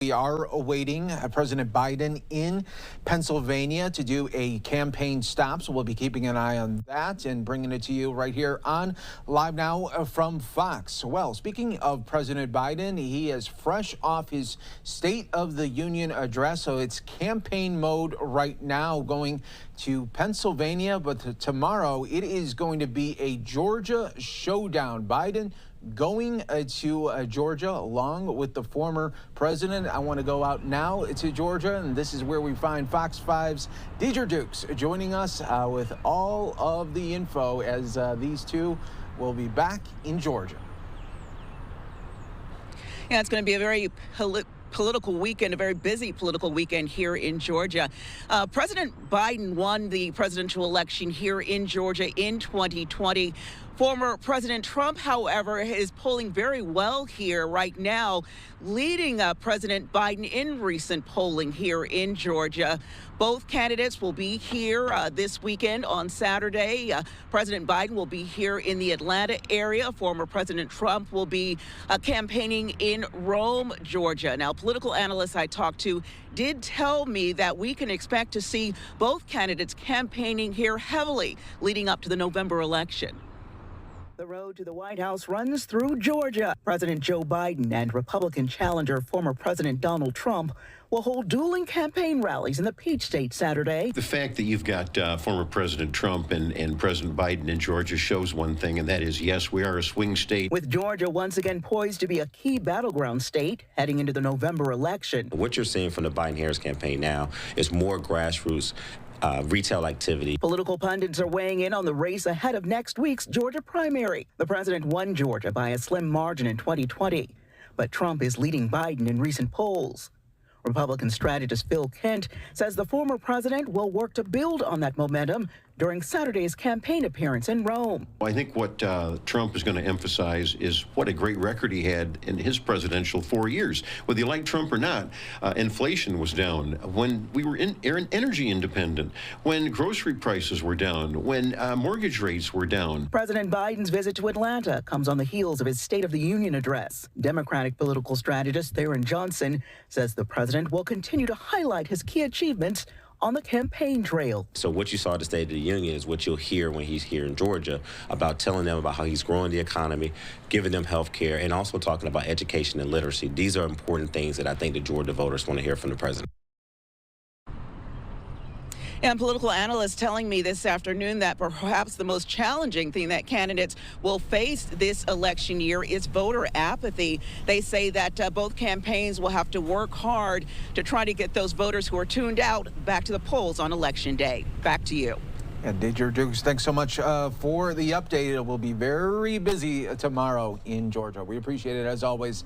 We are awaiting President Biden in Pennsylvania to do a campaign stop, so we'll be keeping an eye on that and bringing it to you right here on Live Now from Fox. Well, speaking of President Biden, he is fresh off his State of the Union address, so it's campaign mode right now going to Pennsylvania, but tomorrow it is going to be a Georgia showdown. Biden going to Georgia along with the former president. I want to go out now to Georgia, and this is where we find Fox 5's Deidre Dukes joining us with all of the info as these two will be back in Georgia. Yeah, it's going to be a very political weekend, a very busy political weekend here in Georgia. President Biden won the presidential election here in Georgia in 2020. Former President Trump, however, is polling very well here right now, leading President Biden in recent polling here in Georgia. Both candidates will be here this weekend on Saturday. President Biden will be here in the Atlanta area. Former President Trump will be campaigning in Rome, Georgia. Now, political analysts I talked to did tell me that we can expect to see both candidates campaigning here heavily leading up to the November election. The road to the White House runs through Georgia. President Joe Biden and Republican challenger former President Donald Trump will hold dueling campaign rallies in the Peach State Saturday. The fact that you've got former President Trump and President Biden in Georgia shows one thing, and that is, yes, we are a swing state. With Georgia once again poised to be a key battleground state heading into the November election. What you're seeing from the Biden-Harris campaign now is more grassroots retail activity. Political pundits are weighing in on the race ahead of next week's Georgia primary. The president won Georgia by a slim margin in 2020, but Trump is leading Biden in recent polls. Republican strategist Phil Kent says the former president will work to build on that momentum during Saturday's campaign appearance in Rome. I think what Trump is going to emphasize is what a great record he had in his presidential 4 years. Whether you like Trump or not, inflation was down, when we were energy independent, when grocery prices were down, when mortgage rates were down. President Biden's visit to Atlanta comes on the heels of his State of the Union address. Democratic political strategist Theron Johnson says the president will continue to highlight his key achievements on the campaign trail. So what you saw at the State of the Union is what you'll hear when he's here in Georgia, about telling them about how he's growing the economy, giving them health care, and also talking about education and literacy. These are important things that I think the Georgia voters want to hear from the president. And political analysts telling me this afternoon that perhaps the most challenging thing that candidates will face this election year is voter apathy. They say that both campaigns will have to work hard to try to get those voters who are tuned out back to the polls on Election Day. Back to you. And Deidre Dukes, thanks so much for the update. It will be very busy tomorrow in Georgia. We appreciate it as always.